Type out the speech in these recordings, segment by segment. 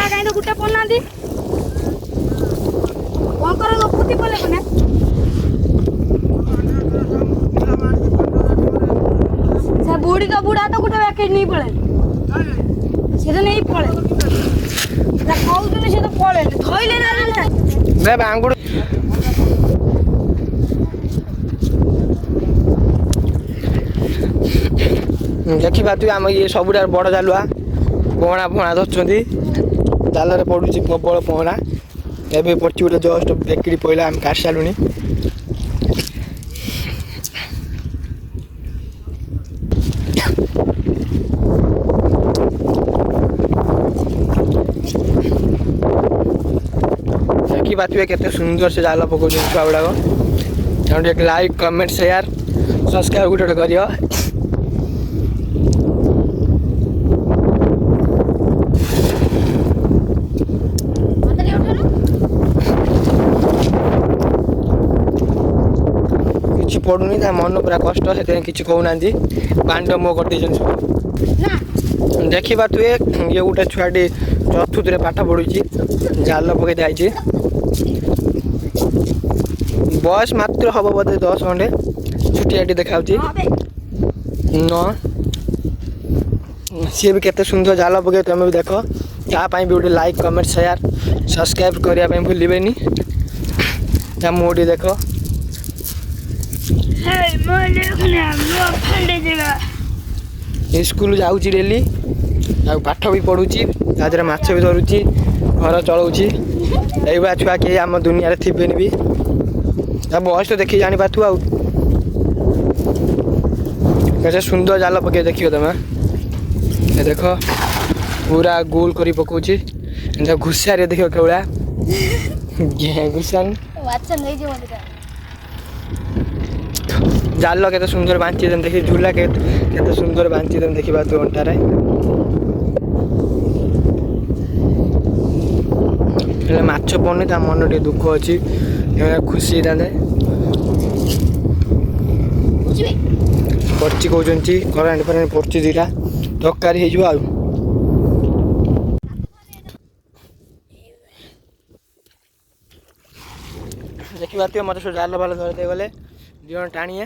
କାଇଁ ତ ଗୁଟେ ପଡୁନାହାନ୍ତି କଣ ଲୋପୁତି ପଲେ ମାନେ ସେ ବୁଢୀ ତ ବୁଢା ତ ଗୋଟେ ପ୍ୟାକେଟ ନେଇ ପଳେ ସେ ତ ନେଇ ପଳେ କହୁଛନ୍ତି ସେ ତ ପଳେଇଲେ ଧଇଲେ ନା ବାଙ୍ଗୁడు ଦେଖିବା ତୁ ଆମ ଇଏ ସବୁଠାରୁ ବଡ଼ ଜାଲୁଆ ପହଣା ଫହଣା ଧରୁଛନ୍ତି ଜାଲରେ ପଡୁଛି ପ୍ରବଳ ପହଣା ଏବେ ପଡୁଛି ଗୋଟେ ଜଷ୍ଟ ବେକିରି ପଇଲା ଆମେ କାଟି ସାରିଲୁଣି ଦେଖିପାରୁଥିବେ କେତେ ସୁନ୍ଦର ସେ ଜାଲ ପକାଉଛନ୍ତି ଛୁଆ ଗୁଡ଼ାକ ତେଣୁ ଟିକେ ଲାଇକ୍ କମେଣ୍ଟ ସେୟାର ସବସ୍କ୍ରାଇବ୍ ଗୋଟେ କରିବ କିଛି ପଡୁନି ତା ମନ ପୁରା କଷ୍ଟ ସେଥିପାଇଁ କିଛି କହୁନାହାନ୍ତି ପାଣ୍ଡ ମୋ କରିଦେଇଛନ୍ତି ସବୁ ଦେଖିପାରୁଥିବେ ଇଏ ଗୋଟେ ଛୁଆଟି ଚତୁର୍ଥରେ ପାଠ ପଢୁଛି ଜାଲ ପକେଇ ଦିଆଯାଇଛି ବୟସ ମାତ୍ର ହବ ବୋଧେ 10 ଖଣ୍ଡେ ଛୁଟିଆଟି ଦେଖାଉଛି ସିଏ ବି କେତେ ସୁନ୍ଦର ଜାଲ ପକେଇ ତମେ ବି ଦେଖ ତା ପାଇଁ ବି ଗୋଟେ ଲାଇକ୍ କମେଣ୍ଟ ସେୟାର ସବସ୍କ୍ରାଇବ୍ କରିବା ପାଇଁ ଭୁଲିବେନି ତା ମୋଟି ଦେଖ ସ୍କୁଲ ଯାଉଛି ଡେଲି ଆଉ ପାଠ ବି ପଢୁଛି ତା ଦେହରେ ମାଛ ବି ଧରୁଛି ଘର ଚଳଉଛି ଏଇଭଳିଆ ଛୁଆ କେହି ଆମ ଦୁନିଆରେ ଥିବେନି ବି ତା ବୟସ ତ ଦେଖି ଜାଣିପାରୁଥିବ ଆଉ କେତେ ସୁନ୍ଦର ଜାଲ ପକେଇ ଦେଖିବ ତମେ ଦେଖ ପୁରା ଗୋଲ କରି ପକଉଛି ଘୁଷାରେ ଦେଖିବ କେଭଳିଆ ଘୁଷାନ ଜାଲ କେତେ ସୁନ୍ଦର ବାଞ୍ଚି ଦେଖି ଝୁଲା କେତେ ସୁନ୍ଦର ବାଞ୍ଚି ଦେଖିପାରୁଥିବ ଅଣ୍ଟାରେ ହେଲେ ମାଛ ପଡୁନି ତା ମନ ଟିକେ ଦୁଃଖ ଅଛି ଖୁସି ହେଇଥାନ୍ତେ ପଡିଛି କହୁଛନ୍ତି କରେଣ୍ଟ ଫରେଣ୍ଟ ପଡୁଛି ଦିଟା ତରକାରୀ ହେଇଯିବ ଆଉ ଦେଖିପାରୁଥିବ ମତେ ସବୁ ଜାଲ ଫାଲ ଧରି ଦେଇଗଲେ ଦି ଜଣ ଟାଣିଏ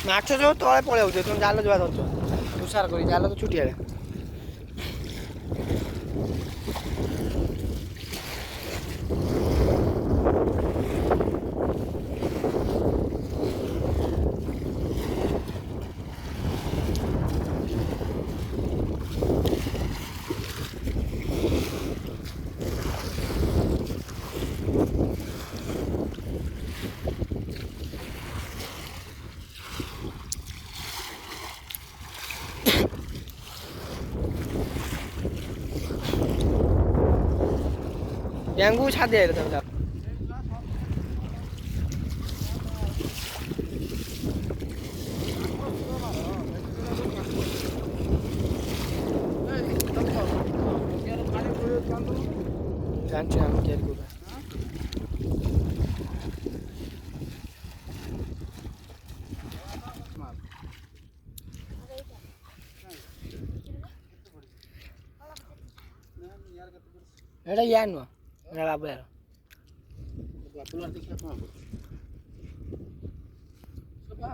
ମାଛ ସବୁ ତଳେ ପଳେଇ ଆଉଥିବେ ତମେ ଜାଲ ଯିବା ଧରୁଛ ତୁଷାର କରି ଜାଲ ତ ଛୁଟିଆରେ Yang ছাদে এর দাও জানছি আমি কি করব এটা ইয়ানো না বাবা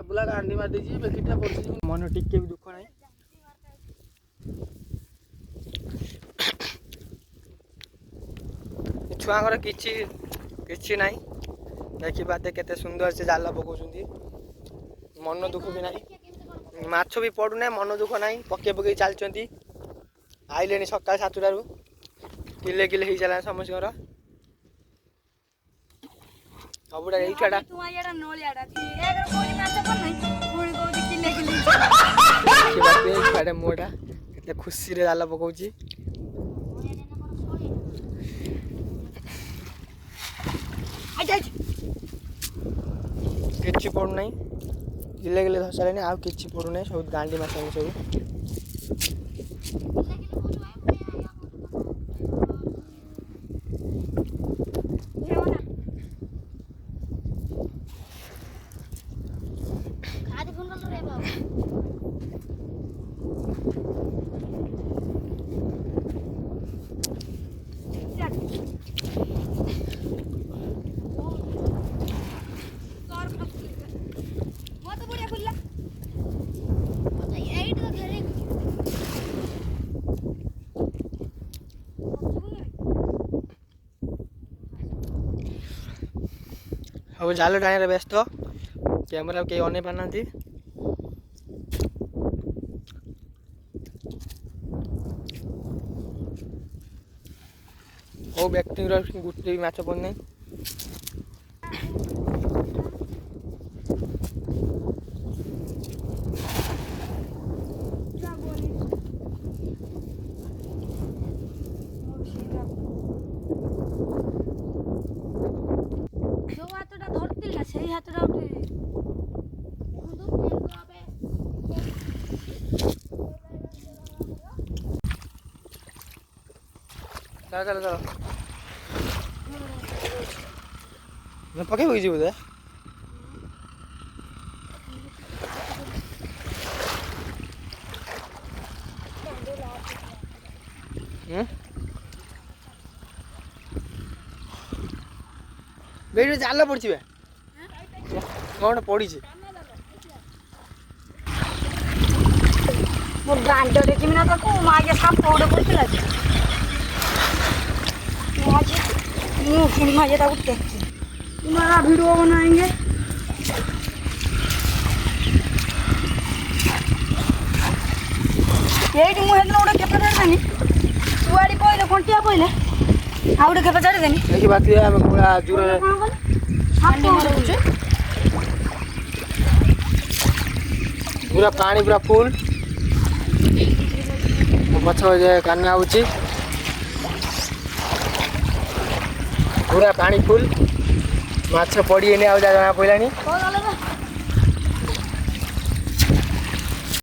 बुला गांडी मार दीजिए बेकिटा पड़छि मन टिके भी दुख नाही छुआंगर किछि किछि नाही देखि बाते केते सुंदर से जाला पकोछुंती मन दुख भी नाही माछ भी पडु नै मन दुख नाही पके पके चालचंती आइलेनी सकाळ 7 टारू किले किले ही चला समस्कर सबुडा एई छाडा तू आयाडा नोलियाडा एगर कोली माछ पर नै कोली कोली किले किले कि बात एई छाडा मोडा केते खुशी रे जाला पकोची କିଛି ପଡୁନାହିଁ ଗିଲେ ଗିଲେ ଧସାଲେଣି ଆଉ କିଛି ପଡୁନାହିଁ ସବୁ ଗାଣ୍ଡି ମାଛ ସବୁ अब जाल टाणी व्यस्त कैमेरा कहीं अन पाना वो व्यक्ति गोटे भी माछ पड़ना সেই হাতটা चलो चलो चलो मैं पके हुई जी उधर बेटी जाल पड़ी कौन पड़ी ମୋ ଗାଣ୍ଡ ଦେଖିବି ନା ତାକୁ ମୁଁ ଆଗେ ସାପ ଗୋଟେ ପଡ଼ିଥିଲା ମୁଁ ପୁଣି ଆଗେ ତାକୁ ଟେକି तुम्हारा वीडियो बनाएंगे यही मुझे गोटे केपे छाड़देनी कुआड़ी पहले कंटिया पहले आ गोटे केपे छाड़देनी देखी बात है हम पूरा दूर पूरा पानी पूरा फुल पछ कान्ना होची पूरा पानी फुल माछ पड़ी आ जना पड़ानी